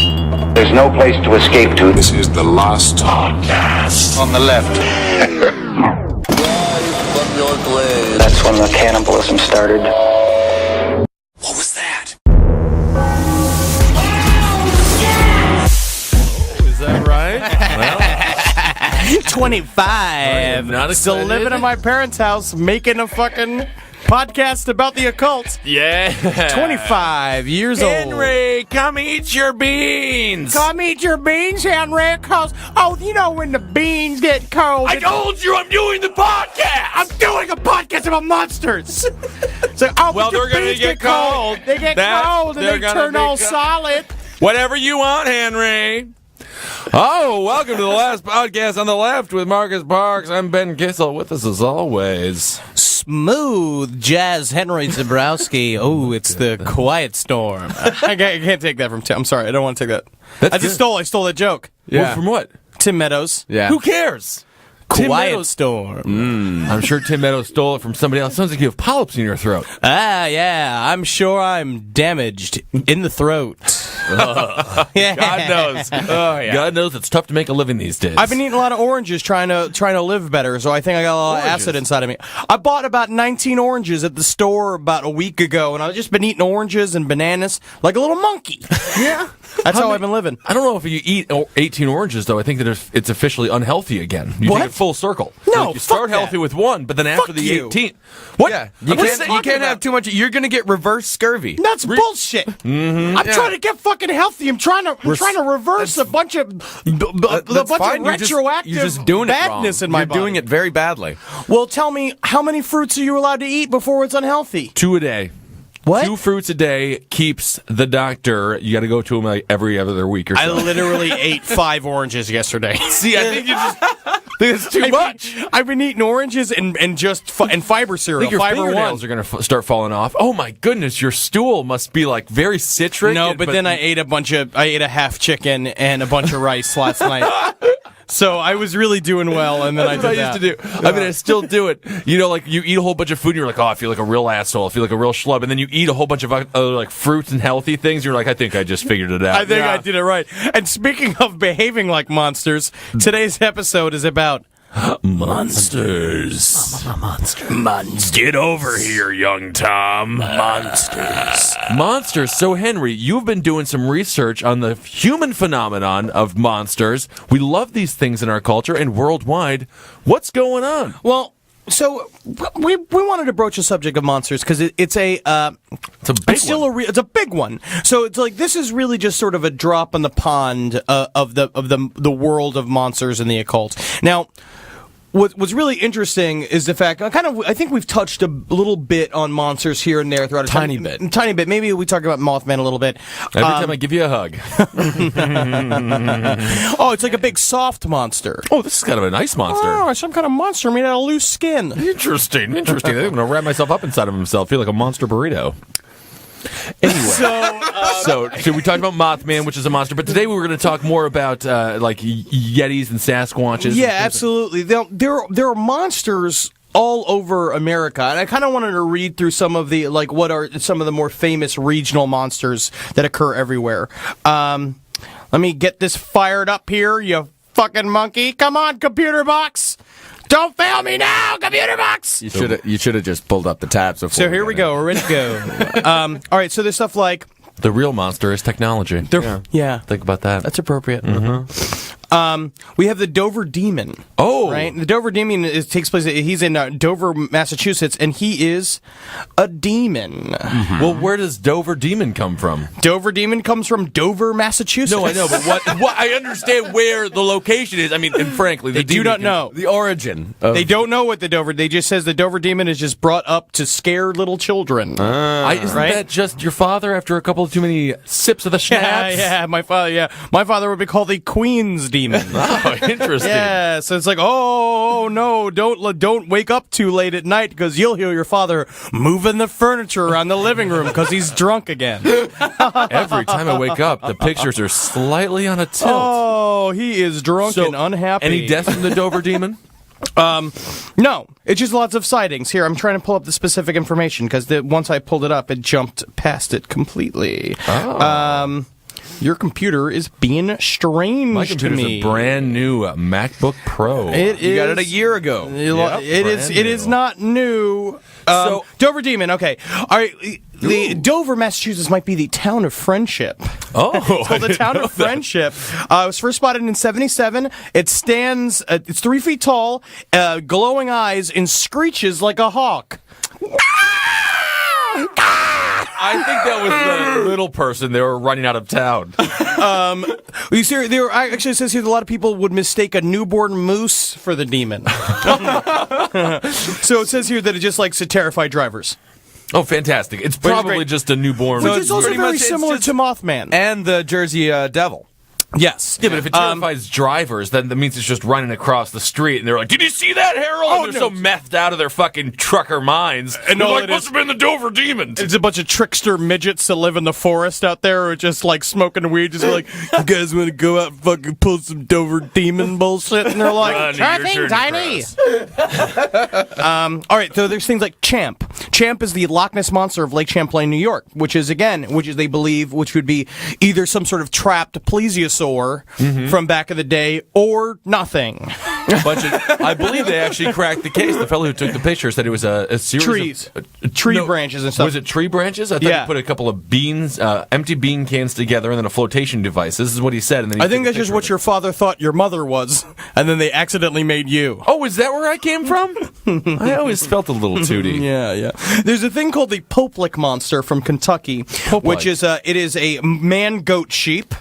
There's no place to escape to. This is the last podcast. On the left. That's when the cannibalism started. What was that? Is that right? Well, 25. not Still excited. living in my parents' house, making a fucking podcast about the occult. yeah. 25 years old. Henry, come eat your beans. Come eat your beans, Henry, cause, when the beans get cold. I told you I'm doing the podcast. I'm doing a podcast about monsters. So, Well, but the they're gonna beans get cold. They get That- cold and they're they gonna turn be all co- solid. Whatever you want, Henry. Oh, welcome to the last podcast on the left with Marcus Parks. I'm Ben Kissel. With us as always. Smooth jazz Henry Zabrowski. Oh, it's the quiet storm. I can't take that from Tim. I'm sorry. I don't want to take that. That's I stole that joke. Well, from what? Tim Meadows. Yeah. Who cares? Tim Quiet Meadows- storm. I'm sure Tim Meadows stole it from somebody else. Sounds like you have polyps in your throat. Ah, yeah. I'm sure I'm damaged in the throat. Yeah. God knows. Oh, yeah. God knows it's tough to make a living these days. I've been eating a lot of oranges trying to live better, so I think I got a lot of acid inside of me. I bought about 19 oranges at the store about a week ago, and I've just been eating oranges and bananas like a little monkey. Yeah. That's how I've been living. I don't know if you eat 18 oranges, though. I think that it's officially unhealthy again. You What? take it full circle. No, Like you start fuck that. healthy with one, but then after Fuck the you. 18th. What? Yeah, I'm just you talking can't have about- too much. You're gonna get reverse scurvy. That's bullshit. I'm trying to get fucking healthy. I'm trying to reverse a bunch of That's fine. retroactive You're just doing badness it wrong. in my You're body. doing it very badly. Well, tell me, how many fruits are you allowed to eat before it's unhealthy? 2 a day. What? 2 fruits a day keeps the doctor. You got to go to him like every other week or so. I literally ate 5 oranges yesterday. See, I think you just think it's too much. I've been eating oranges and fiber I cereal. think your Fiber fingernails One. are going to start falling off. Oh my goodness, your stool must be like very citric. No, but then I ate a half chicken and a bunch of rice last night. So I was really doing well, and then I That's did what I that. used to do. I mean, I still do it. You know, like you eat a whole bunch of food, and you're like, oh, I feel like a real asshole. I feel like a real schlub. And then you eat a whole bunch of other like fruits and healthy things. You're like, I think I just figured it out. I think I did it right. And speaking of behaving like monsters, today's episode is about monsters. monsters. Get over here, young Tom. Monsters. Monsters. So, Henry, you've been doing some research on the human phenomenon of monsters. We love these things in our culture and worldwide. What's going on? Well, so we wanted to broach the subject of monsters because it's a It's a big one. it's a big one. So it's like this is really just sort of a drop in the pond of the world of monsters and the occult. Now, what's really interesting is the fact I think we've touched a little bit on monsters here and there throughout Tiny bit. Tiny bit. Maybe we talk about Mothman a little bit. Every time I give you a hug. Oh, it's like a big soft monster. Oh, this is kind of a nice monster. Oh, some kind of monster made out of loose skin. Interesting. I'm going to wrap myself up inside of himself. Feel like a monster burrito. Anyway, so we talked about Mothman, which is a monster, but today we were going to talk more about like Yetis and Sasquatches. Yeah, absolutely. There are monsters all over America, and I kind of wanted to read through some of the what are some of the more famous regional monsters that occur everywhere. Let me get this fired up here, you fucking monkey! Come on, computer box! Don't fail me now, computer box! You should have just pulled up the tabs before. So here we go. We're ready to go. All right. So there's stuff like The real monster is technology. yeah. Think about that. That's appropriate. We have the Dover Demon. Oh. Right? The Dover Demon takes place, he's in Dover, Massachusetts, and he is a demon. Well, where does Dover Demon come from? Dover Demon comes from Dover, Massachusetts. No, I know, but what I understand where the location is. I mean, and frankly, They do not know. The origin. They don't know what the Dover, they just says the Dover Demon is just brought up to scare little children. Isn't Right? that just your father after a couple of too many sips of the schnapps? My father would be called the Queen's Demon. Oh, interesting. Yeah, so it's like, oh no, don't wake up too late at night because you'll hear your father moving the furniture around the living room because he's drunk again. Every time I wake up, the pictures are slightly on a tilt. Oh, he is drunk and unhappy. Any deaths from the Dover Demon? No, it's just lots of sightings. Here, I'm trying to pull up the specific information because once I pulled it up, it jumped past it completely. Your computer is being strange My to computer's me. a brand new MacBook Pro. You got it a year ago. It is not new. So- Dover Demon. Okay, all right. The Dover, Massachusetts, might be the town of friendship. Oh, It's called the town of friendship. It was first spotted in '77. It stands. It's 3 feet tall, glowing eyes, and screeches like a hawk. I think that was the little person. They were running out of town. You see, actually, it says here that a lot of people would mistake a newborn moose for the demon. So it says here that it just likes to terrify drivers. Oh, fantastic. It's Which is probably great. just a newborn. Which is also pretty very much- it's similar just- to Mothman. And the Jersey Devil. Yes. Yeah, but if it terrifies drivers, then that means it's just running across the street, and they're like, "Did you see that, Harold?" Oh, and they're no. so methed out of their fucking trucker minds. And they're all like, it "Must is- have been the Dover Demon." It's a bunch of trickster midgets that live in the forest out there who are just like smoking weed, just like, you guys want to go out and fucking pull some Dover Demon bullshit? And they're like, Run, sure your thing, turn, Tiny. Chris. All right, so there's things like Champ. Champ is the Loch Ness Monster of Lake Champlain, New York, which they believe, which would be either some sort of trapped plesiosaur from back in the day or nothing. I believe they actually cracked the case. The fellow who took the picture said it was a series Trees. of Tree branches and stuff. Was it tree branches? I thought Yeah. he put a couple of beans, empty bean cans together, and then a flotation device. This is what he said. And then he I think took a that's just picture what of your father thought your mother was, and then they accidentally made you. it. Oh, is that where I came from? I always felt a little tooty. Yeah. There's a thing called the Poplik monster from Kentucky, which is it is a man-goat sheep.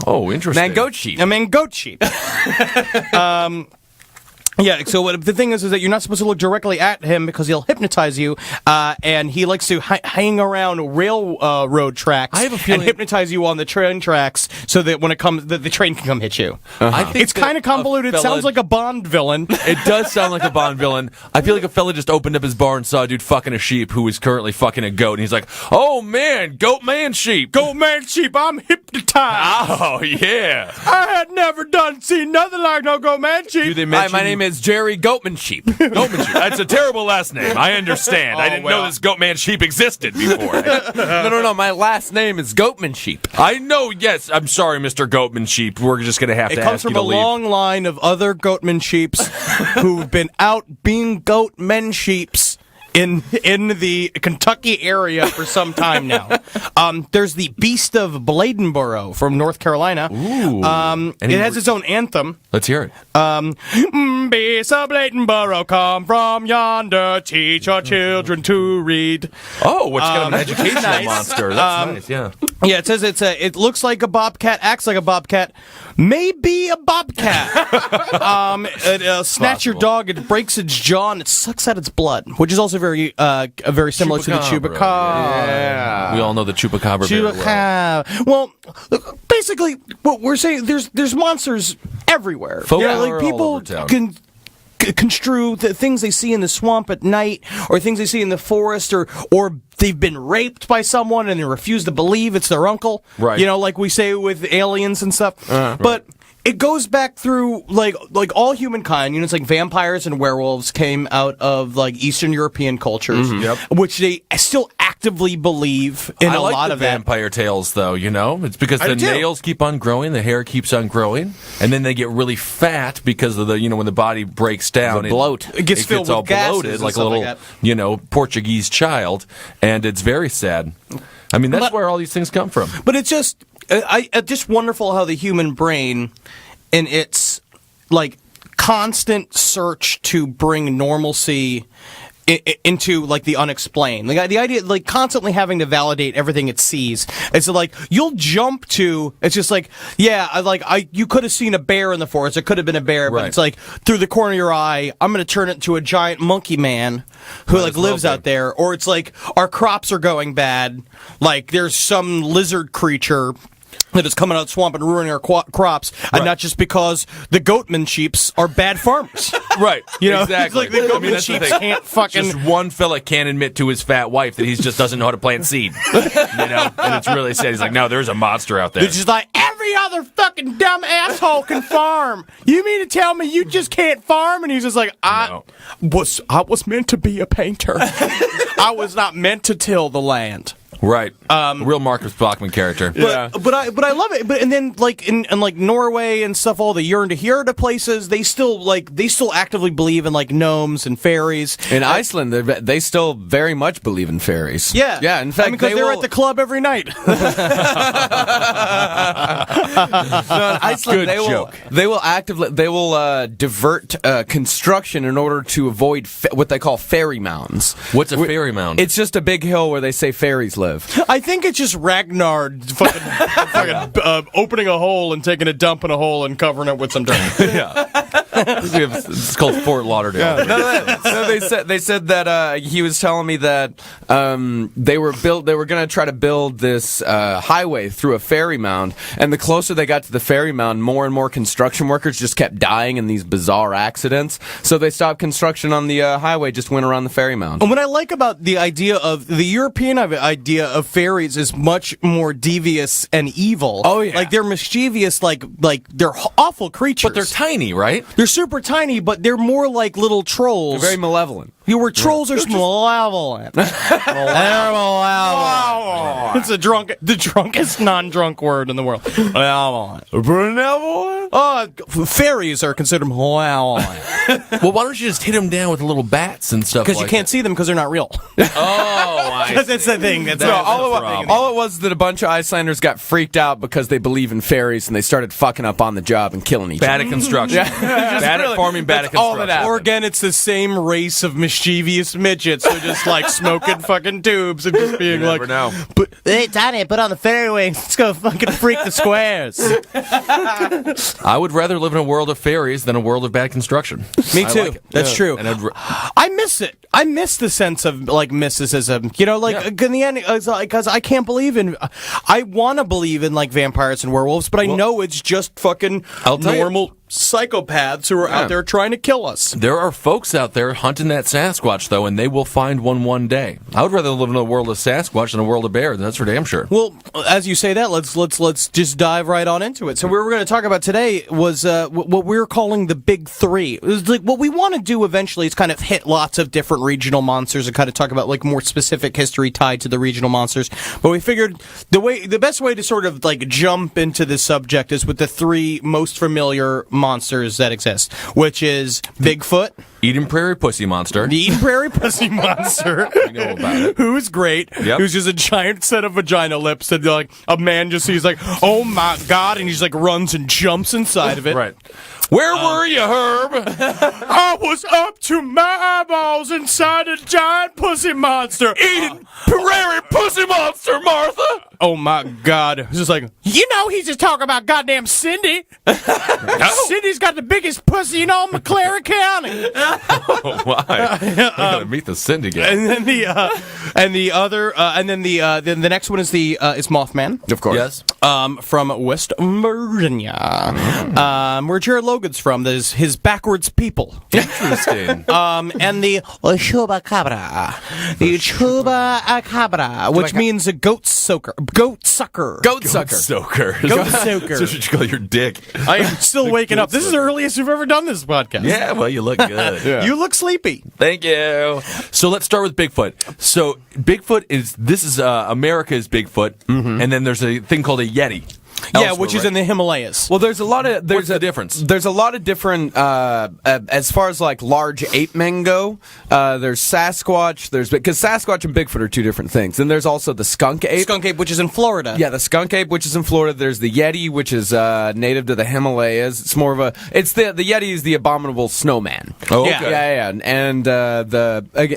Oh, interesting. Man, goat sheep. A man-goat sheep. Yeah, so the thing is that you're not supposed to look directly at him because he'll hypnotize you, and he likes to hang around railroad tracks I have a feeling- and hypnotize you on the train tracks so that when it comes, the train can come hit you. I think It's kind of convoluted. It sounds like a Bond villain. It does sound like a Bond villain. I feel like a fella just opened up his bar and saw a dude fucking a sheep who was currently fucking a goat, and he's like, "Oh man, goat man sheep." Goat man sheep, I'm hypnotized. Oh yeah. I had never seen nothing like no goat man sheep. Do they Hi, mention my name is Jerry Goatman Sheep. Goatman sheep? That's a terrible last name. I understand. I didn't know this goatman sheep existed before. No. My last name is Goatman Sheep. I know. Yes, I'm sorry, Mr. Goatman sheep. We're just gonna have It to comes ask you from to a leave. long line of other goatman sheeps who've been out being goat men sheeps in the Kentucky area for some time now. There's the Beast of Bladenboro from North Carolina. Ooh. It has its own anthem. Let's hear it. Beast of Bladenboro, come from yonder, teach our children to read. Oh, what's kind of an educational nice. monster? That's nice. Yeah. Yeah, it says it looks like a bobcat, acts like a bobcat, may be a bobcat. It snatch your Possible. dog, it breaks its jaw, and it sucks out its blood, which is also very similar to the chupacabra. Yeah. We all know the chupacabra very well. Chupacabra. Well, basically, what we're saying, there's monsters everywhere. Folklore Yeah, like all people over town. can construe the things they see in the swamp at night, or things they see in the forest, or they've been raped by someone and they refuse to believe it's their uncle. Right. You know, like we say with aliens and stuff. But it goes back through like all humankind. You know, it's like vampires and werewolves came out of like Eastern European cultures, Yep. which they still actively believe in I a like lot the of that. vampire tales, though. You know, it's because I the do too. nails keep on growing, the hair keeps on growing, and then they get really fat because of the when the body breaks down, The bloat. It gets filled with all gases bloated, and like a stuff little like that. Portuguese child, and it's very sad. I mean, that's But- where all these things come from. But it's just, just wonderful how the human brain, in its like constant search to bring normalcy into like the unexplained, like the idea, like constantly having to validate everything it sees. It's like you'll jump to. It's just like, you could have seen a bear in the forest. It could have been a bear, but Right. it's like through the corner of your eye, I'm going to turn it into a giant monkey man who Might like as well lives be. out there. Or it's like our crops are going bad. Like there's some lizard creature that is coming out of the swamp and ruining our crops, and Right. not just because the goatman sheeps are bad farmers. Right, You know, exactly. it's like the goatman that's the sheep thing. can't fucking. Just one fella can't admit to his fat wife that he just doesn't know how to plant seed. And it's really sad. He's like, no, there's a monster out there. It's just like every other fucking dumb asshole can farm. You mean to tell me you just can't farm? And he's just like, I was meant to be a painter. I was not meant to till the land. Right. Real Marcus Bachman character. But I love it. But and then like in like Norway and stuff, all the Jörn to Hjörda places, they still actively believe in like gnomes and fairies. In Iceland, they still very much believe in fairies. Yeah, yeah. In fact, because they're at the club every night. No, in Iceland, Good they will actively divert construction in order to avoid what they call fairy mounds. What's a fairy mound? It's just a big hill where they say fairies live. I think it's just Ragnar fucking opening a hole and taking a dump in a hole and covering it with some dirt. Yeah. It's called Fort Lauderdale. No, they said that he was telling me that they were going to try to build this highway through a fairy mound, and the closer they got to the fairy mound, more and more construction workers just kept dying in these bizarre accidents. So they stopped construction on the highway, just went around the fairy mound. And what I like about the idea of the European idea of fairies is much more devious and evil. Oh, yeah. Like they're mischievous, like they're awful creatures. But they're tiny, right? They're super tiny, but they're more like little trolls. Very malevolent. You were trolls are malevolent. Malevolent. It's the drunkest non-drunk word in the world. Malevolent. Fairies are considered malevolent Well, why don't you just hit them down with little bats and stuff? because you can't see them because they're not real. Oh, That's the thing. All it was that a bunch of Icelanders got freaked out because they believe in fairies and they started fucking up on the job and killing each other. Bad at construction. Bad at farming, bad at That's all construction. that happened. Or again, it's the same race of mischievous midgets who are just like smoking fucking tubes and just being like, know. "But hey, Tiny, put on the fairy wings. Let's go fucking freak the squares." I would rather live in a world of fairies than a world of bad construction. Me I too. like it. That's true. And I miss it. I miss the sense of like mysticism. You know, like in the end, because I can't believe in. I want to believe in like vampires and werewolves, but I know it's just fucking I'll tell you- normal psychopaths who are out there trying to kill us. there are folks out there hunting that Sasquatch, though, and they will find one day. I would rather live in a world of Sasquatch than a world of bear. That's for damn sure. Well, as you say that, let's just dive right on into it. So what we're going to talk about today was what we're calling the big three. It was like what we want to do eventually is kind of hit lots of different regional monsters and kind of talk about like more specific history tied to the regional monsters. But we figured the best way to sort of like jump into this subject is with the three most familiar monsters that exist, which is Bigfoot, Eden Prairie Pussy Monster. the Eden Prairie Pussy Monster, I know about it. who's great, Yep. who's just a giant set of vagina lips that like a man just sees like, oh my god, and he just like runs and jumps inside of it. Right. Where were you, Herb? I was up to my eyeballs inside a giant pussy monster. Eden Prairie Pussy Monster, Martha! Oh my god. It's just like, you know, he's just talking about goddamn Cindy. Cindy's got the biggest pussy in all McLaren County. Oh, why? I gotta meet the Cindy guy. And then the next one is is Mothman. Of course. Yes. From West Virginia, where Jared Logan's from. There's his backwards people. Interesting. And the Chupacabra. The Chupacabra, which means a goat sucker. Goat sucker. Soaker. Goat soaker. That's what you call your dick. I am still waking up. This is the earliest we've ever done this podcast. Yeah, well, you look good. You look sleepy. Thank you. So let's start with Bigfoot. So Bigfoot is America's Bigfoot, and then there's a thing called a Yeti. Yeah, which is in the Himalayas. Well, there's What's the difference? There's a lot of different as far as like large ape men go. There's Sasquatch. Because Sasquatch and Bigfoot are two different things. And there's also the skunk ape. Skunk ape, which is in Florida. Yeah, the skunk ape, which is in Florida. There's the Yeti, which is native to the Himalayas. It's more of the Yeti is the abominable snowman. Oh, Yeah. okay. Yeah.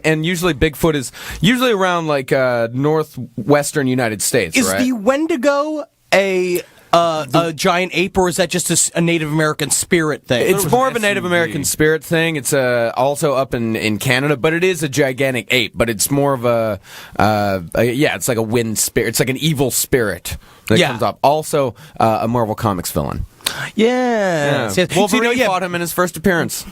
And usually Bigfoot is usually around like northwestern United States. Is right? the Wendigo a giant ape, or is that just a Native American spirit thing? It's more of a Native American spirit thing. It's also up in Canada, but it is a gigantic ape. But it's more of it's like a wind spirit. It's like an evil spirit that comes up. Also, a Marvel Comics villain. Yes. Yes. Wolverine fought him in his first appearance.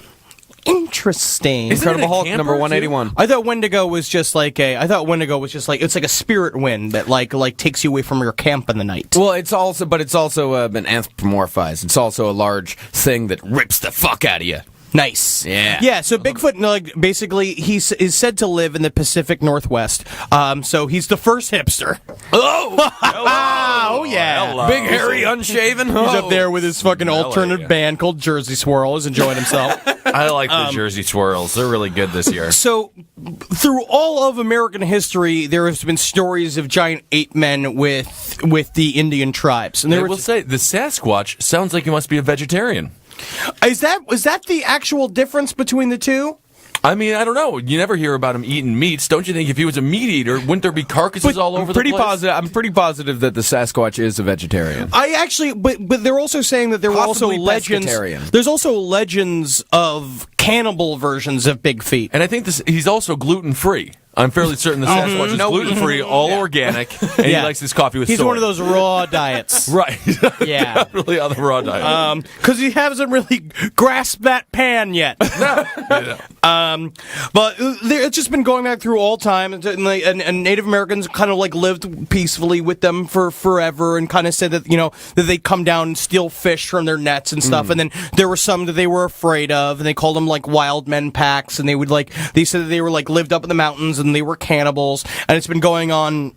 Interesting. Isn't it Incredible a Hulk camper, number too? 181. I thought Wendigo was just like it's like a spirit wind that like takes you away from your camp in the night. Well, it's also been anthropomorphized. It's also a large thing that rips the fuck out of you. Nice. Yeah. So Bigfoot, like, basically, is said to live in the Pacific Northwest. So he's the first hipster. Oh yeah. Hello. Big, hairy, unshaven. He's up there with his fucking alternative band called Jersey Swirl. He's enjoying himself. I like the Jersey Swirls. They're really good this year. So, through all of American history, there has been stories of giant ape men with the Indian tribes. And I will say, the Sasquatch sounds like he must be a vegetarian. is that the actual difference between the two? I mean, I don't know. You never hear about him eating meats. Don't you think if he was a meat eater, wouldn't there be carcasses all over the place? I'm pretty positive that the Sasquatch is a vegetarian. I actually, but they're also saying that there were also Possibly legends. pescatarian. There's also legends of cannibal versions of Big Feet. And I think he's also gluten-free. I'm fairly certain the Sasquatch is gluten-free, all organic, and he likes his coffee with soy. He's one of those raw diets. Right. Yeah. Definitely on the raw diet. Because he hasn't really grasped that pan yet. But it's just been going back through all time, and Native Americans kind of like lived peacefully with them for forever, and kind of said that that they'd come down and steal fish from their nets and stuff, and then there were some that they were afraid of, and they called them like wild men packs, and they said that they were like lived up in the mountains and they were cannibals, and it's been going on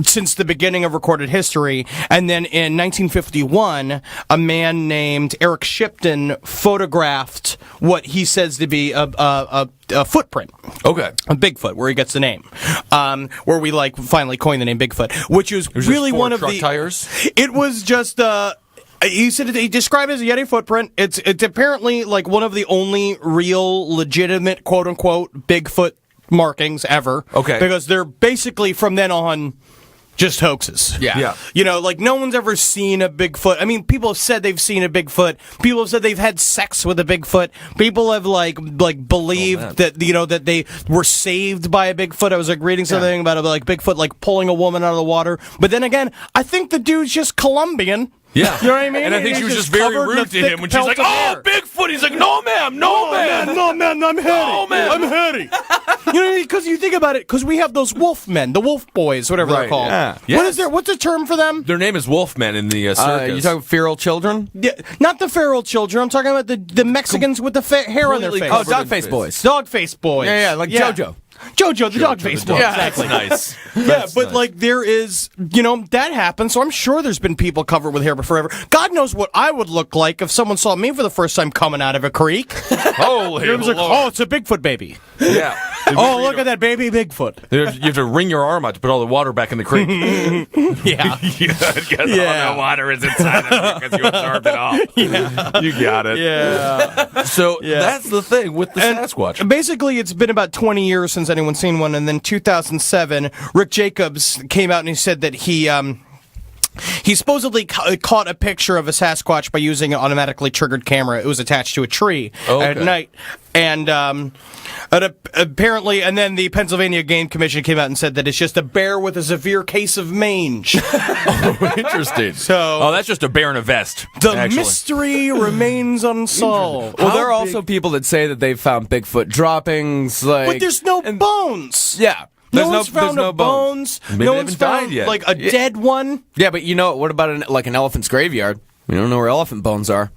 since the beginning of recorded history. And then in 1951, a man named Eric Shipton photographed what he says to be a footprint. Okay. A Bigfoot, where he gets the name. Where we finally coined the name Bigfoot, which was It was really just 4 one of truck the tires? It was just he said he described it as a Yeti footprint. It's apparently like one of the only real legitimate quote unquote Bigfoot markings ever. Okay. Because they're basically from then on just hoaxes. Yeah. Like no one's ever seen a Bigfoot. I mean, people have said they've seen a Bigfoot. People have said they've had sex with a Bigfoot. People have like believed that that they were saved by a Bigfoot. I was like reading something about Bigfoot like pulling a woman out of the water. But then again, I think the dude's just Colombian. Yeah. You know what I mean? And I think she was just very covered in a rude to him thick when she's like, pelt of "Oh, hair." Bigfoot." He's like, "No, ma'am. No, ma'am. No, man, I'm Hetty. No, man. I'm Hetty. Because you think about it, because we have those wolf men, the wolf boys, whatever they're Right, called. yeah. What's the term for them? Their name is Wolfmen in the circus. You talking feral children? Yeah, not the feral children. I'm talking about the Mexicans with the hair on their Completely face. covered Oh, in dog-faced face. boys. Dog-faced boys. Yeah, like JoJo. JoJo, the dog-faced boy. Yeah, Exactly. that's nice. Yeah, That's but nice. like there is, that happens. So I'm sure there's been people covered with hair forever. God knows what I would look like if someone saw me for the first time coming out of a creek. Holy It was like, Lord. oh, it's a Bigfoot baby. Yeah. Oh, look at that baby Bigfoot. You have to wring your arm out to put all the water back in the creek. Yeah. Because Yeah. all the water is inside of it because you absorbed it all. Yeah. You got it. Yeah. So that's the thing with the Sasquatch. Basically, it's been about 20 years since anyone's seen one, and then 2007, Rick Jacobs came out and he said that he supposedly caught a picture of a Sasquatch by using an automatically triggered camera. It was attached to a tree at night. And apparently, and then the Pennsylvania Game Commission came out and said that it's just a bear with a severe case of mange. Interesting. So- that's just a bear in a vest. The actually. mystery remains unsolved. Well, there are also people that say that they've found Bigfoot droppings. But there's no bones. Yeah. No one's found a bones. Maybe No they one's haven't died found yet. like a dead one. Yeah, but what about an elephant's graveyard? We don't know where elephant bones are.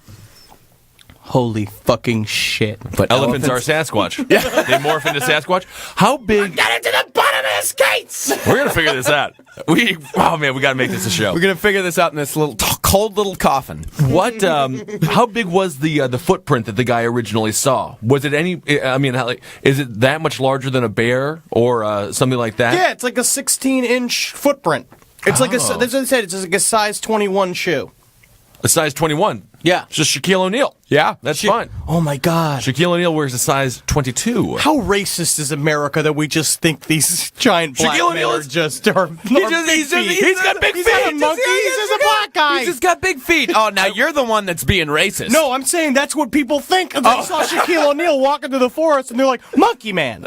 Holy fucking shit. But Elephants are Sasquatch. Yeah. They morph into Sasquatch. How big? Get into the bottom of the skates! We're going to figure this out. We got to make this a show. We're going to figure this out in this little cold little coffin. What? How big was the footprint that the guy originally saw? Was it any? I mean, is it that much larger than a bear or something like that? Yeah, it's like a 16-inch footprint. It's like that's what I said. It's like a size 21 shoe. A size 21. Yeah. It's just Shaquille O'Neal. Yeah. That's fine. Oh my God. Shaquille O'Neal wears a size 22. How racist is America that we just think these giant black Shaquille men O'Neal are is- just are He's got big feet. He's not a monkey. He's just a black guy. He's just got big feet. Oh, now you're the one that's being racist. No, I'm saying that's what people think. They saw Shaquille O'Neal walking through the forest, and they're like, "Monkey Man,"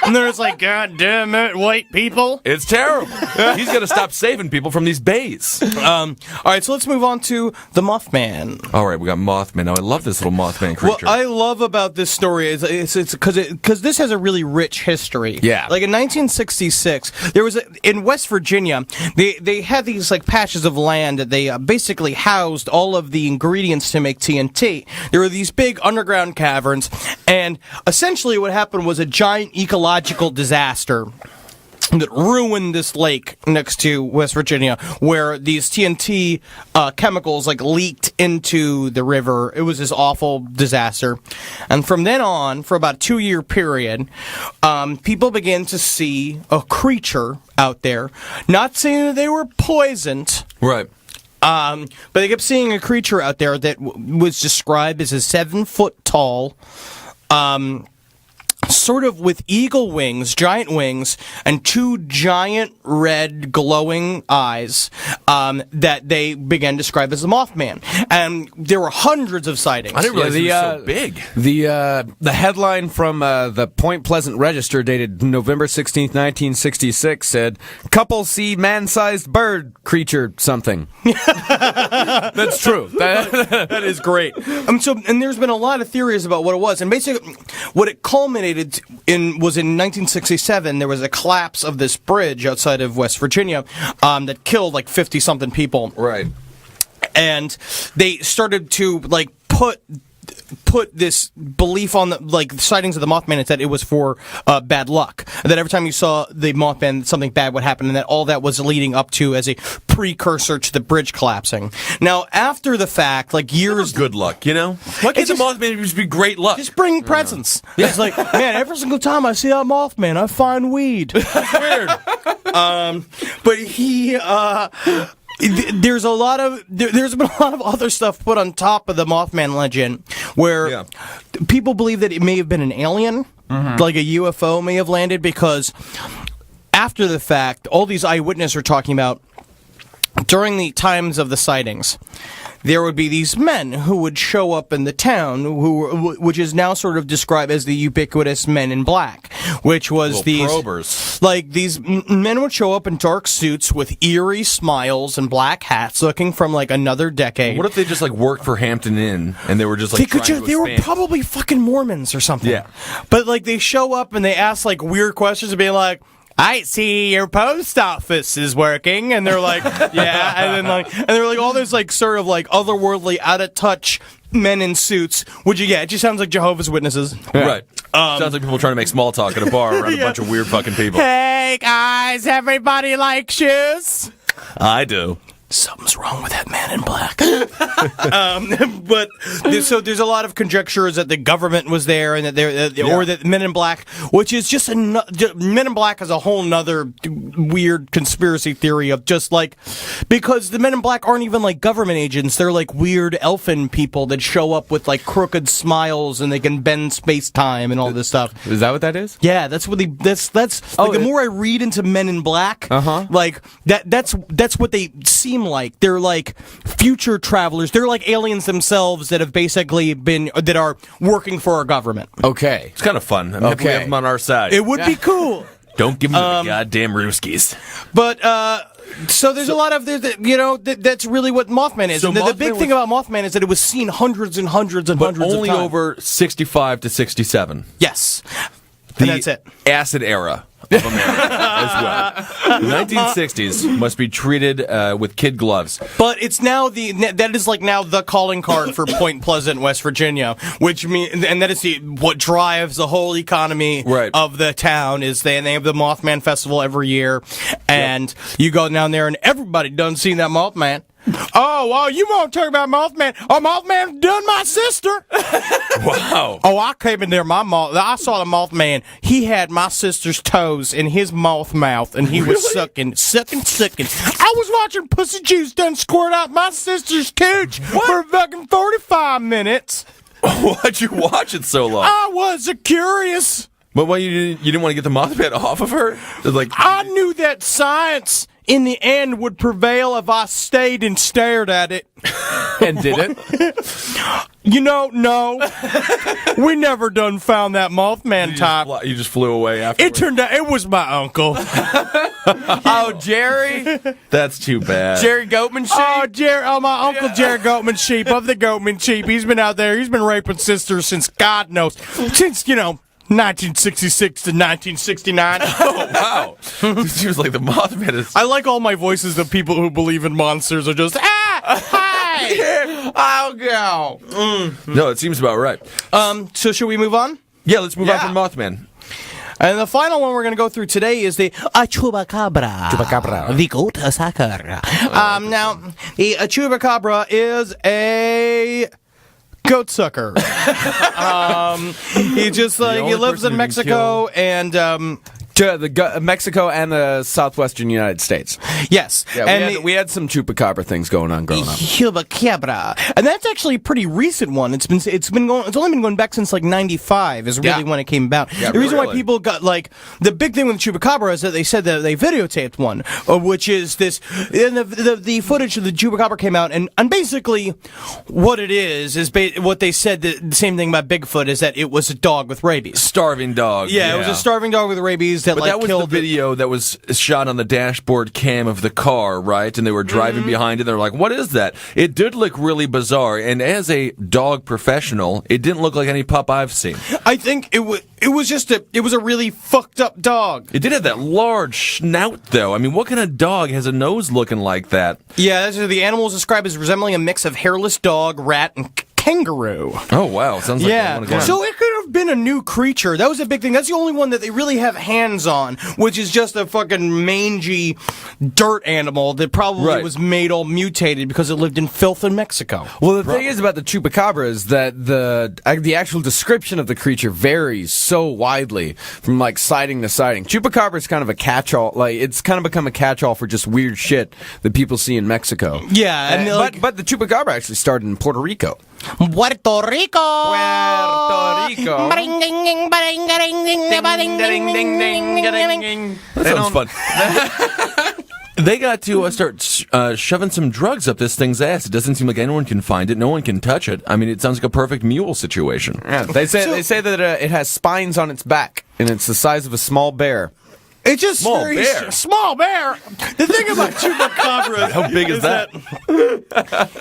and they're just like, "God damn it, white people." It's terrible. He's got to stop saving people from these bays. All right, so let's move on to the Mothman. All right, we got Mothman. Now, I love this little Mothman creature. What I love about this story is it's because this has a really rich history. Yeah. Like in 1966, there was in West Virginia, they had these like patches of land that they basically housed all of the ingredients to make TNT. There were these big underground caverns, and essentially what happened was a giant ecological disaster that ruined this lake next to West Virginia, where these TNT chemicals leaked into the river. It was this awful disaster, and from then on, for about a 2-year period, people began to see a creature out there. Not saying that they were poisoned, Right. but they kept seeing a creature out there that was described as a 7-foot tall, sort of with eagle wings, giant wings, and 2 giant red glowing eyes that they began to describe as the Mothman. And there were hundreds of sightings. I didn't realize it was so big. The headline from the Point Pleasant Register dated November 16th, 1966 said, "Couple see man-sized bird creature something." That's true. That is great. And there's been a lot of theories about what it was. And basically, what it culminated was in 1967. There was a collapse of this bridge outside of West Virginia that killed 50-something people. Right. And they started to put this belief on the sightings of the Mothman is that it was for bad luck. That every time you saw the Mothman, something bad would happen, and that all that was leading up to as a precursor to the bridge collapsing. Now, after the fact, years... Good luck, you know? Why can't the Mothman just be great luck? Just bring presents. Yeah. It's man, every single time I see a Mothman, I find weed. That's weird. But he... There's been a lot of other stuff put on top of the Mothman legend where people believe that it may have been an alien, like a UFO may have landed, because after the fact, all these eyewitnesses are talking about during the times of the sightings, there would be these men who would show up in the town, which is now sort of described as the ubiquitous Men in Black, which was these probers. These men would show up in dark suits with eerie smiles and black hats, looking from another decade. What if they just worked for Hampton Inn and they were just they were probably fucking Mormons or something. Yeah, but they show up and they ask weird questions and be like, "I see your post office is working," and they're like, "Yeah," and then they're all those sort of otherworldly, out of touch men in suits. It just sounds like Jehovah's Witnesses. Right. Sounds like people trying to make small talk at a bar around a bunch of weird fucking people. Hey guys, everybody like shoes? I do. Something's wrong with that Man in Black. But there's a lot of conjectures that the government was there, and that or that Men in Black, which is just Men in Black is a whole nother weird conspiracy theory of just because the Men in Black aren't even government agents. They're weird elfin people that show up with crooked smiles and they can bend space time and all this stuff. Is that what that is? Yeah, that's what the more I read into Men in Black, that's what they seem like. They're future travelers. They're aliens themselves that have basically that are working for our government. Okay. It's kind of fun. We have them on our side. It would be cool. Don't give them the goddamn Rooskies. But, so there's a lot of, that's really what Mothman is. So and the big thing about Mothman is that it was seen hundreds and hundreds and hundreds of times. But only over 65 to 67. Yes. And that's it. Acid era of America as well. The 1960s must be treated with kid gloves. But it's now that is now the calling card for Point Pleasant, West Virginia, which and that is what drives the whole economy of the town. Is they have the Mothman Festival every year, and you go down there and everybody done seen that Mothman. Oh, well, you won't talk about Mothman. Oh, Mothman done my sister. Wow. Oh, I came in there. I saw the Mothman. He had my sister's toes in his mouth, and he was sucking. I was watching Pussy Juice done squirt out my sister's cooch for fucking 45 minutes. Why'd you watch it so long? I was curious. But why you didn't want to get the Mothman off of her? I knew that science in the end would prevail if I stayed and stared at it. And did it? No. We never done found that Mothman type. You just flew away after. It turned out it was my uncle. Oh, Jerry? That's too bad. Jerry Goatman Sheep? My uncle Jerry Goatman Sheep of the Goatman Sheep. He's been out there. He's been raping sisters since God knows. Since, 1966 to 1969. Oh, wow. She was like the Mothman is... I like all my voices of people who believe in monsters are just, Hi. I'll go. No, it seems about right. So should we move on? Yeah, let's move on Yeah. from Mothman. And the final one we're going to go through today is the Chupacabra. Chupacabra. The goat sucker. Now, the Chupacabra is a goat sucker. He just The he only lives person in who can Mexico and Mexico and the southwestern United States. yes, Yeah, and we had some chupacabra things going on growing up. Chupacabra, and that's actually a pretty recent one. It's only been going back since like '95 is really when it came about. Yeah, the reason why really. people got like the big thing with Chupacabra is that they said that they videotaped one, which is this. And the footage of the Chupacabra came out, and basically what it is what they said the same thing about Bigfoot is that it was a dog with rabies. Starving dog. Yeah, it was a starving dog with rabies that But like that was killed the video that was shot on the dashboard cam of the car, right? And they were driving behind it. They were like, what is that? It did look really bizarre. And as a dog professional, it didn't look like any pup I've seen. I think it was a really fucked up dog. It did have that large snout, though. I mean, what kind of dog has a nose looking like that? Yeah, that's the animal is described as resembling a mix of hairless dog, rat, and kangaroo. Oh, wow. Sounds like I wanna go Yeah. on. So it could have been a new creature. That was a big thing. That's the only one that they really have hands on, which is just a fucking mangy dirt animal that probably Right. was made all mutated because it lived in filth in Mexico. Well, the thing is about the chupacabra is that the actual description of the creature varies so widely from like sighting to sighting. Chupacabra is kind of a catch-all. Like it's kind of become a catch-all for just weird shit that people see in Mexico. Yeah, and like- but the chupacabra actually started in Puerto Rico. Puerto Rico. Puerto Rico. That sounds fun. They got to start shoving some drugs up this thing's ass. It doesn't seem like anyone can find it. No one can touch it. I mean, it sounds like a perfect mule situation. Yeah, they say that it has spines on its back and it's the size of a small bear. It's just Small bear. Small bear. The thing about chupacabra, How big is that?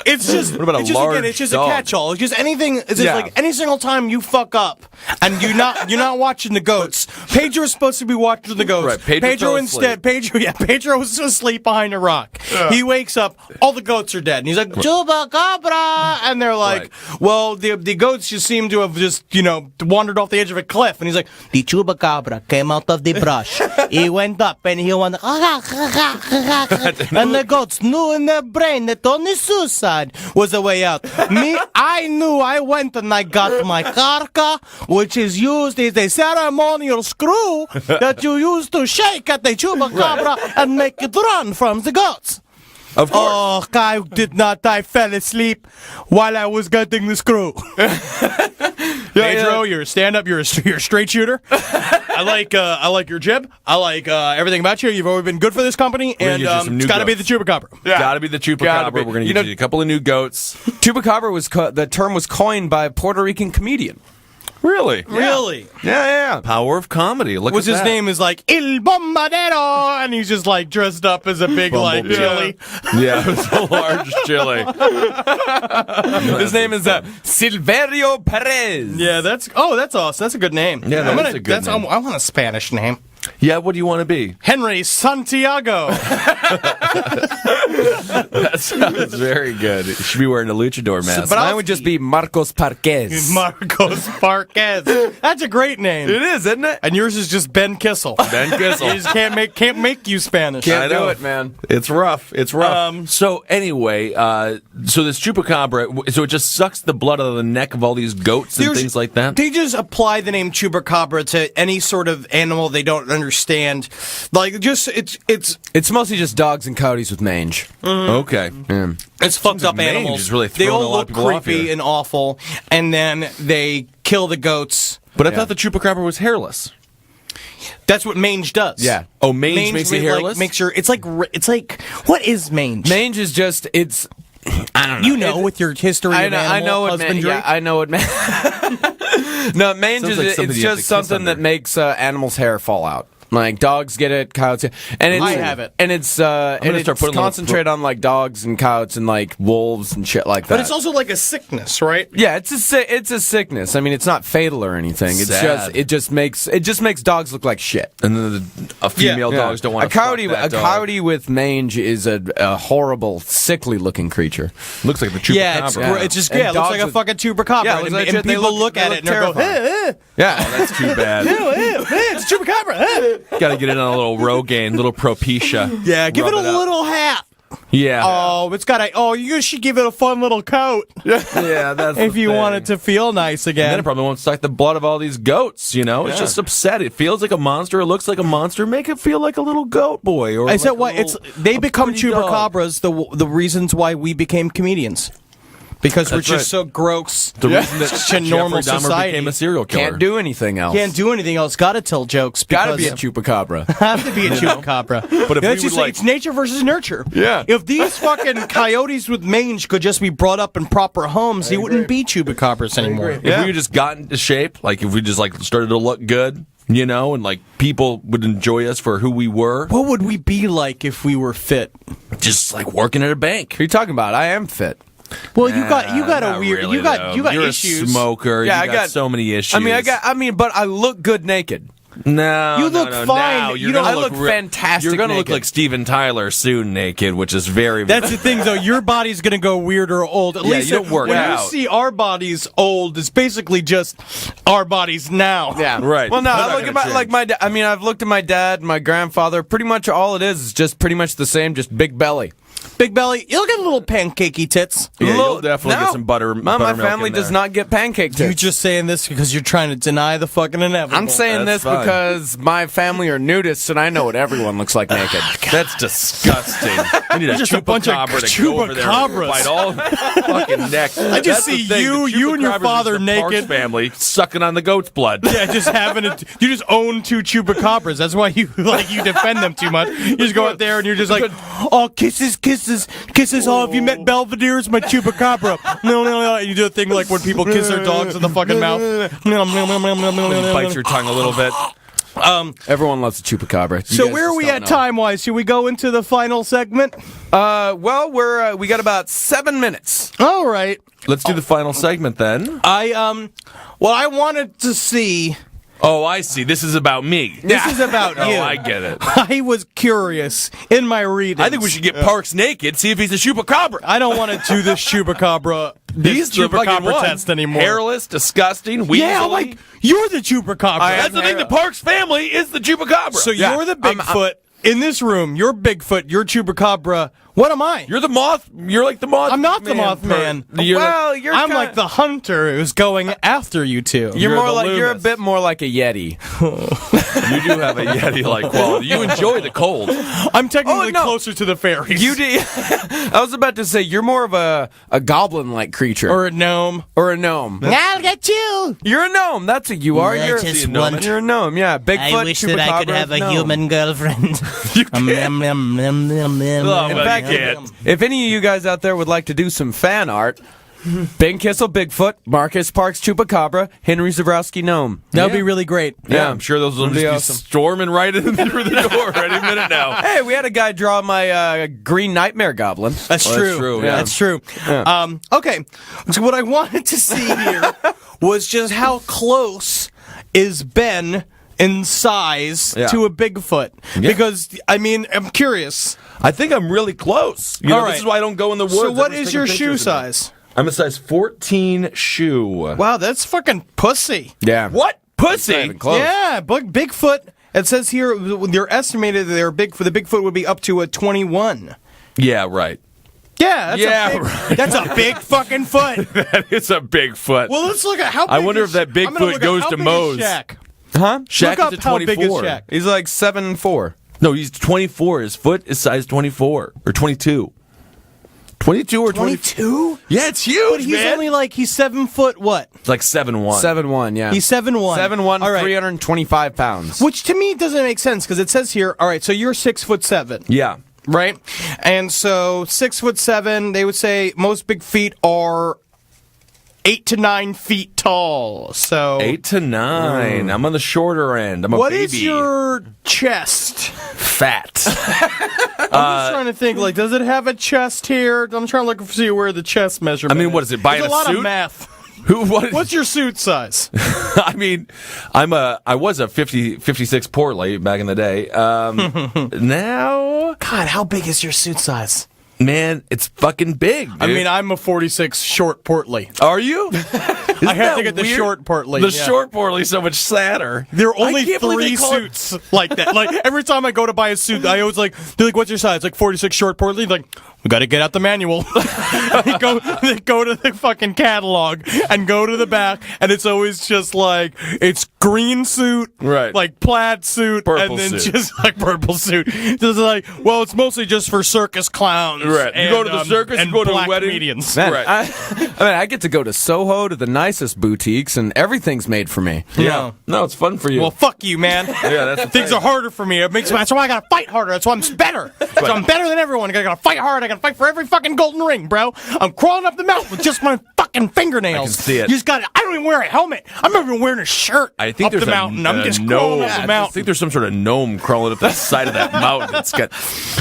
it's just. What about a it's just, large again, it's just dog? a catch-all. It's just anything. It's just Yeah. like any single time you fuck up and you're not watching the goats. Pedro's supposed to be watching the goats. Right, Pedro Pedro fell instead. Pedro was asleep behind a rock. He wakes up. All the goats are dead, and he's like chupacabra, and they're like, Right. well, the goats just seem to have just wandered off the edge of a cliff, and he's like, the chupacabra came out of the brush. He went up and he went, and the goats knew in their brain that only suicide was the way out. I knew. I went and I got my carca, which is used as a ceremonial screw that you use to shake at the chupacabra and make it run from the goats. Of course. Oh, I did not. I fell asleep while I was getting the screw. Pedro, you're a stand-up. You're a straight shooter. I like your jib. I like everything about you. You've always been good for this company, gonna and get you some new it's got to be the goats. chupacabra. Gotta be the chupacabra. Gotta be. We're going to You get know- you a couple of new goats. Chupacabra was the term was coined by a Puerto Rican comedian. Really? Really? Yeah. Power of comedy. Look What's at his that. name is like El Bombadero, and he's just like dressed up as a big like Bumblebee. chili. Yeah, it was a large chili. His name is Silverio Perez. Yeah, that's awesome. That's a good name. Yeah, that's a good name. I want a Spanish name. Yeah, what do you want to be? Henry Santiago. That sounds very good. You should be wearing a luchador mask. But mine would just be Marcos Parquez. Marcos Parquez. That's a great name. It is, isn't it? And yours is just Ben Kissel. Ben Kissel. You just can't make you Spanish. I Can't know. do it, man. It's rough. It's rough. So anyway, so this chupacabra, so it just sucks the blood out of the neck of all these goats and There's- things like that. They just apply the name chupacabra to any sort of animal they don't understand. Like, just It's mostly just dogs and coyotes with mange. Okay. it's fucked up mange animals. is really they throwing all a lot look of people off creepy here. and awful, and then they kill the goats. But I thought the chupacabra was hairless. That's what mange does. Yeah. Oh, mange makes it like, hairless? makes your it's like what is mange? Mange is just I don't know. You know, with your history of I know what husbandry. Yeah, I know what No, mange Sounds is like something it's you have just to kiss something that under. makes animals' hair fall out. Like dogs get it, coyotes get it. And it's, I have it. And it's gonna start putting little concentrated on like dogs and coyotes and like wolves and shit like that. But it's also like a sickness, right? yeah, it's a sickness. I mean, it's not fatal or anything. It's Sad. it just makes dogs look like shit. And then a female dogs don't want to a coyote with mange is a horrible, sickly looking creature. Looks like the chupacabra. Yeah, it's just And it looks dogs like a with- fucking chupacabra. Yeah, it looks like and shit. They people look- look at they it look and they go, terrifying. Yeah, that's too bad. it's a chupacabra. Got to get in on a little Rogaine, little Propecia. Yeah, give Rub it a up. little hat. Yeah. Oh, it's got a. Oh, you should give it a fun little coat Yeah, that's if the you thing. want it to feel nice And then again. it probably won't suck the blood of all these goats, you know? It's just upset. It feels like a monster. It looks like a monster. Make it feel like a little goat boy. Or I said like why a it's little- they a become pretty dog. chupacabras. The reasons why we became comedians. Because we're That's just right. so gross The reason that to normal Jeffrey Dahmer society. became a serial killer. Can't do anything else. Can't do anything else. Got to tell jokes. Gotta be a because- chupacabra. have to be a chupacabra. But if Yeah, we it's, would just, like- it's nature versus nurture. Yeah. If these fucking coyotes with mange could just be brought up in proper homes, they wouldn't be chupacabras anymore. If we just got into shape, like if we just like started to look good, you know, and like people would enjoy us for who we were, What would we be like if we were fit? just like working at a bank. What are you talking about? I am fit. Well, you got a Not weird really, you got though. you got You're issues. a smoker. Yeah, you I got so many issues. But I look good naked. No, You look no, fine. Now You you're don't- gonna I look fantastic You're gonna look naked. like Steven Tyler soon naked, which is very. That's the thing, though. Your body's gonna go weird or old. At least you don't work when out. you see our bodies old, it's basically just our bodies now. Yeah, Right. Well, no, They're I not look at gonna my change. I've looked at my dad, my grandfather. Pretty much all it is just pretty much the same, just big belly. Big belly. You'll get little pancakey tits. Yeah, Little- you'll definitely No. get some butter. My buttermilk family in does there. not get pancake tits. You're just saying this because you're trying to deny the fucking inevitable. I'm saying That's this fine. because my family are nudists, and I know what everyone looks like naked. That's disgusting. I need a Just a bunch of chupacabra to go over there and chupacabras. bite all fucking neck. I just see you and your father naked. Family sucking on the goat's blood. Yeah, just having it. You just own two chupacabras. That's why you you defend them too much. You just go out there and you're just like, oh, kisses, kisses, kisses. Oh, have you met Belvedere's my chupacabra? No. You do a thing like when people kiss their dogs in the fucking mouth. Bites your tongue a little bit. Everyone loves a chupacabra. You So guys where are just we don't at know. time wise? Should we go into the final segment? Well, we got about 7 minutes. All right. Let's do the final segment then. I wanted to see. Oh, I see. This is about me. This is about you. Oh, I get it. I was curious in my reading. I think we should get Parks naked, see if he's a chupacabra. I don't want to do this chupacabra. He's the fucking chupacabra one. test anymore. Hairless, disgusting, weaselly. Yeah, like you're the chupacabra. That's the thing. The Parks family is the chupacabra. So Yeah, you're the Bigfoot in this room. You're Bigfoot. You're chupacabra. What am I? You're the moth. You're like the moth. I'm not the Mothman. You're I'm like the hunter who's going after you two. You're You're more the like you're a Loomis. bit more like a Yeti. You do have a Yeti-like quality. You enjoy the cold. I'm technically Oh, no. closer to the fairies. You did. I was about to say you're more of a goblin-like creature or a gnome. or a gnome. I'll get you. You're a gnome. That's what you are. I You're just a gnome. want- You're a gnome. Yeah, Bigfoot. I wish that I could chupacabra, have a gnome. human girlfriend. Oh, In but fact, I can't. if any of you guys out there would like to do some fan art, Ben Kissel Bigfoot, Marcus Parks Chupacabra, Henry Zabrowski Gnome. That would be really great. Yeah, I'm sure those will just Pretty be awesome. storming right in through the door any minute now. Hey, we had a guy draw my Green Nightmare Goblin. That's Oh, true. that's true, yeah. That's true. Okay. So what I wanted to see here was just how close is Ben in size Yeah. to a Bigfoot? Because I mean, I'm curious. I think I'm really close. You know, All right. This is why I don't go in the woods. So what Everyone's is taking your pictures shoe of me. size? I'm a size 14 shoe. Wow, that's fucking pussy. Yeah. What? Pussy? Not even close. Yeah, Bigfoot. It says here they're estimated that the Bigfoot would be up to a 21. Yeah, right. Yeah, that's right. That's a big fucking foot. It's a big foot. Well, let's look at how big I wonder is- if that I'm gonna Bigfoot look at goes how to big is Moe's. Shaq. Huh? Shaq Look up is a how big is 24. Shaq. He's like 7'4". No, he's 24. His foot is size 24 or 22. 22 or 22? Yeah, it's huge, But he's man. only like, he's 7 foot what? It's like 7'1". 7'1", yeah. He's 7'1". 7'1", All right. 325 pounds. Which to me doesn't make sense because it says here, all right, so you're 6'7", Yeah. right? And so 6'7", they would say most big feet are 8 to 9 feet tall. So 8 to 9. I'm on the shorter end. I'm a what baby. is your chest? Fat? I'm just trying to think. Like, does it have a chest here? I'm trying to look to see where the chest measurement. I mean, what is it? Buying There's a a lot suit? of math. What's your suit size? I mean, I was a 56 Portly back in the day. Now, God, how big is your suit size? man, it's fucking big, dude. I mean, I'm a 46 short portly. Are you? I have to get the short portly. The short Portly's so much sadder. There are only I can't believe 3 they call it- suits like that. Like, every time I go to buy a suit, I always they're like, what's your size? Like 46 short portly? Like, we got to get out the manual. they go to the fucking catalog and go to the back, and it's always just like, it's green suit, Right. like plaid suit, Purple and then suit. just like purple suit. Just like, well, it's mostly just for circus clowns. Right. You go to the circus, and you go to a black wedding. comedians. Man, Right. I get to go to Soho to the nicest boutiques, and everything's made for me. Yeah. No, it's fun for you. Well, fuck you, man. Yeah, that's the Things thing. are harder for me. That's why I gotta fight harder. That's why I'm better. So I'm better than everyone. I gotta fight hard. I gotta fight for every fucking golden ring, bro. I'm crawling up the mountain with just my fucking fingernails. I can see it. You just gotta. I don't even wear a helmet. I'm not even wearing a shirt. I think up there's the mountain. I'm just gnome. crawling up I the mountain. think there's some sort of gnome crawling up the side of that mountain. It's got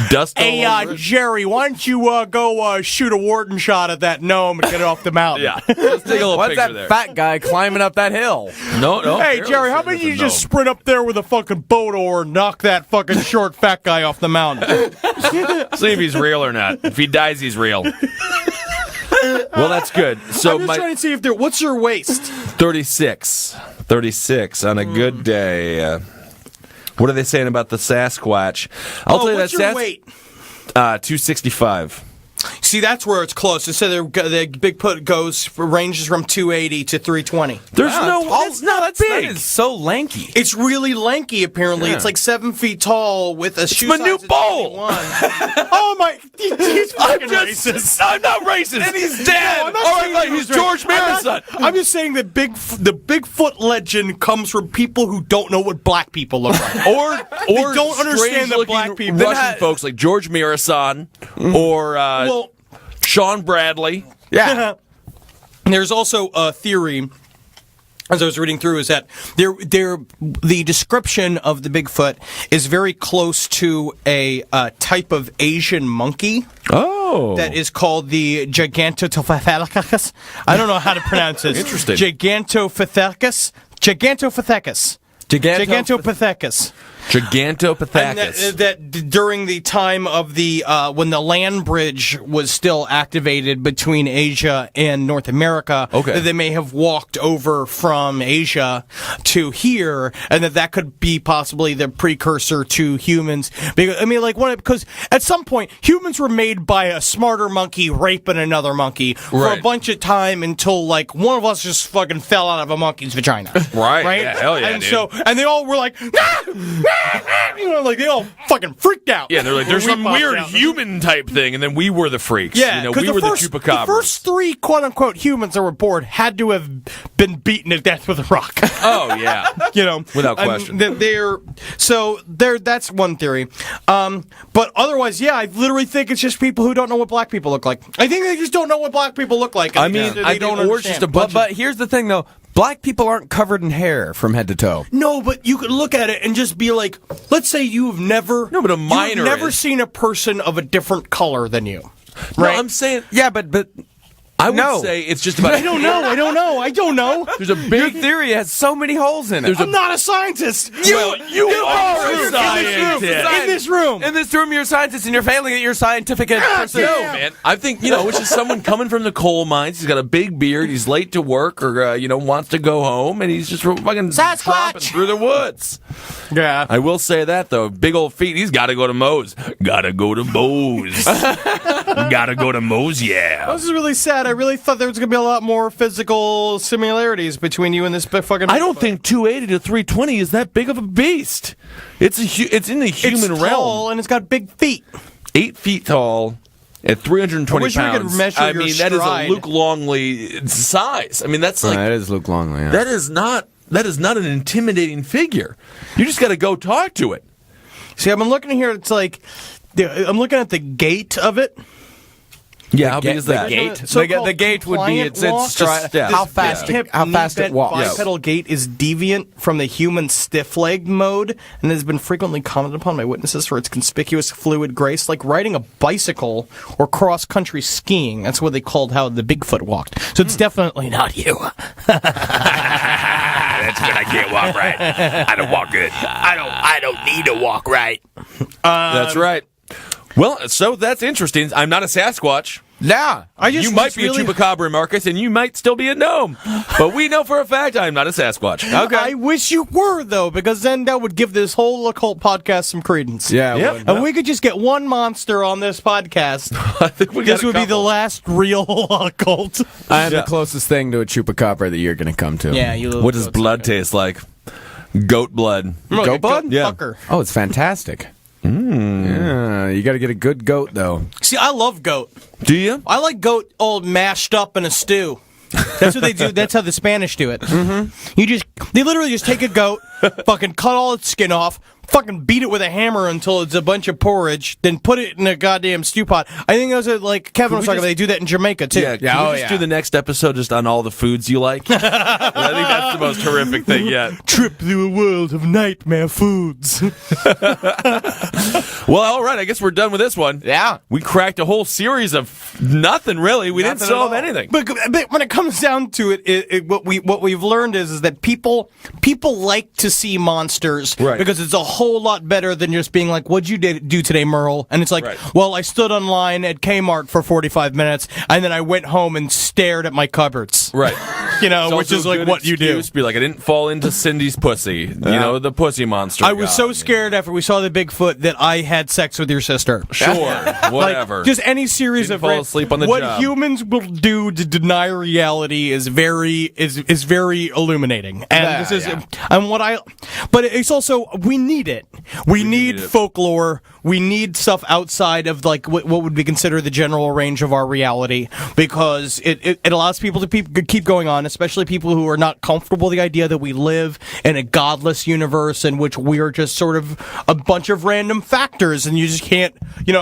dust all Hey, over it. Jerry, why don't you go shoot a warden shot at that gnome and get it off the mountain? Yeah. Let's take a little What's picture that there. fat guy climbing up that hill? No. Hey, Apparently Jerry, how there's about you a just gnome. sprint up there with a fucking boat oar and knock that fucking short fat guy off the mountain? See if he's real or not. If he dies, he's real. Well, that's good. So I'm just trying to see if what's your waist? 36 on a good day. What are they saying about the Sasquatch? I'll tell you what's that your weight? 265. See, that's where it's close. It said the Bigfoot ranges from 280 to 320. There's it's not That big. is so lanky. It's really lanky, apparently. Yeah. It's like 7 feet tall with a shoe Manute size of Bol. 21. Oh my! He's fucking racist. I'm not racist. And he's dead. No, I'm not All saying right, he he's was George racist. Maron's son. I'm just saying that the Bigfoot legend comes from people who don't know what black people look like. Or don't understand that black strange-looking people- Russian folks like George Mirasan or Well, Sean Bradley. Yeah. there's also a theory, as I was reading through, is that the description of the Bigfoot is very close to a type of Asian monkey Oh, that is called the Gigantopithecus. I don't know how to pronounce this. Interesting. Gigantopithecus. Gigantopithecus. Gigantopithecus. Gigantopithecus. And that during the time of the when the land bridge was still activated between Asia and North America, Okay. that they may have walked over from Asia to here, and that could be possibly the precursor to humans. Because I mean, because at some point humans were made by a smarter monkey raping another monkey for Right. a bunch of time until like one of us just fucking fell out of a monkey's vagina. Right. Right. Yeah, hell yeah, and dude. so they all were like, like they all fucking freaked out. Yeah, they're like, there's We some popped weird out. human type thing, and then we were the freaks. Yeah, we 'cause were the the chupacabras. first 3 quote unquote humans that were born had to have been beaten to death with a rock. Oh yeah, Without question. That's one theory. But otherwise, yeah, I literally think it's just people who don't know what black people look like. I think they just don't know what black people look like. I mean, they I don't think, or it's understand. just a bunch But here's the thing, though. Black people aren't covered in hair from head to toe. No, but you could look at it and just be like, let's say you've never, No, but a minor you've never is. seen a person of a different color than you. No, Right? I'm saying Yeah, but I would No. say it's just about. I don't know. There's a your big. theory has so many holes in it. I'm not a scientist. You are a In scientist. this room. In this room, you're a scientist, and you're failing at your scientific pursuit. No, man. I think, it's just someone coming from the coal mines. He's got a big beard. He's late to work or, wants to go home. And he's just fucking tromping through the woods. Yeah. I will say that, though. Big old feet. He's got to go to Moe's. Gotta go to Moe's. Gotta go to Moe's, yeah. This is really sad. I really thought there was going to be a lot more physical similarities between you and this fucking. I don't think 280 to 320 is that big of a beast. It's in the human it's realm. tall and it's got big feet. 8 feet tall at 320 I wish we could pounds. measure I your mean, that is a stride. Luke Longley size. I mean, that's like That is Luke Longley. Yeah. that is not an intimidating figure. You just got to go talk to it. See, I'm looking here. It's like I'm looking at the gait of it. Yeah, how big is that? The gate. So-called The gate would be compliant walk. how fast it walks. Bipedal gait is deviant from the human stiff-legged mode and has been frequently commented upon by witnesses for its conspicuous fluid grace, like riding a bicycle or cross-country skiing. That's what they called how the Bigfoot walked. So it's definitely not you. That's good. I can't walk right. I don't walk good. I don't need to walk right. That's right. Well, so that's interesting. I'm not a Sasquatch. Yeah. You might be a chupacabra, Marcus, and you might still be a gnome. But we know for a fact I'm not a Sasquatch. Okay. I wish you were, though, because then that would give this whole occult podcast some credence. Yeah. Yep. Well, And we could just get one monster on this podcast. I think we got This would be the last real occult. I am the closest thing to a chupacabra that you're going to come to. Yeah, you little What does goats. blood taste like? Goat blood. Goat blood? Yeah. Fucker. Oh, it's fantastic. Yeah, you got to get a good goat, though. See, I love goat. Do you? I like goat all mashed up in a stew. That's what they do. That's how the Spanish do it. Mm-hmm. They literally just take a goat, fucking cut all its skin off, fucking beat it with a hammer until it's a bunch of porridge, then put it in a goddamn stew pot. I think those are like Kevin was talking about. They do that in Jamaica too. Yeah, can we just do the next episode just on all the foods you like? I think that's the most horrific thing yet. Trip through a world of nightmare foods. Well, all right, I guess we're done with this one. Yeah. We cracked a whole series of nothing, really. We didn't Nothing at solve all. anything. But when it comes down to it, what we've learned is that people like to see monsters Right. because it's a whole lot better than just being like, "What'd you do today, Merle?" And it's like, Right. "Well, I stood online at Kmart for 45 minutes, and then I went home and stared at my cupboards." Right. You know, It's which also is a like good what you do. excuse. Be like, I didn't fall into Cindy's pussy. You know, the pussy monster. I was got so me. scared after we saw the Bigfoot that I had sex with your sister. Sure, whatever. Like, just any series Didn't of fall asleep on the what job. humans will do to deny reality is very illuminating. And this is but it's also we need it. We need need it. folklore. We need stuff outside of like what would be considered the general range of our reality because it allows people to keep going on, especially people who are not comfortable with the idea that we live in a godless universe in which we are just sort of a bunch of random factors and you just can't,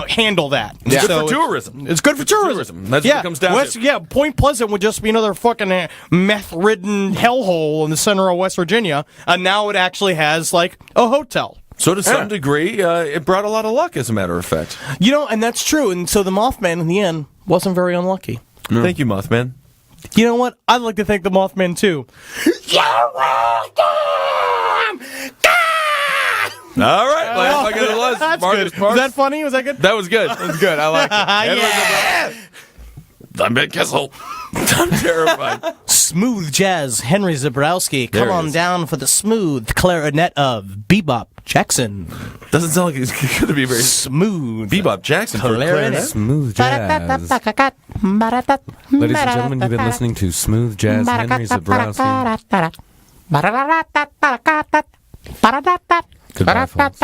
handle that. It's good So for tourism. It's good for tourism. That's what it comes down to. Yeah, Point Pleasant would just be another fucking meth-ridden hellhole in the center of West Virginia, and now it actually has like a hotel. So to some degree, it brought a lot of luck, as a matter of fact. And that's true. And so the Mothman, in the end, wasn't very unlucky. Thank you, Mothman. You know what? I'd like to thank the Mothman, too. All right, well, that's it was. That's Marcus good. Parks. Was that funny? Was that good? That was good. It's good. I like it. Yeah. I'm Ben Kissel. I'm terrified. Smooth jazz, Henry Zabrowski. There Come it on is. down for the smooth clarinet of Bebop Jackson. Doesn't sound like he's going to be very Smooth. Bebop Jackson for Clarinet. Smooth jazz. Ladies and gentlemen, you've been listening to Smooth Jazz Henry Zabrowski. Goodbye, folks.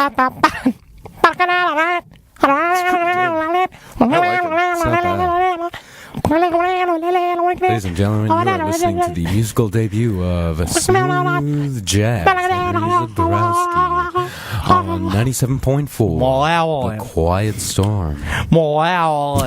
Ladies and gentlemen, you are listening to the musical debut of Smooth Jazz Henry Zabrowski on 97.4 The Quiet Storm. Wow.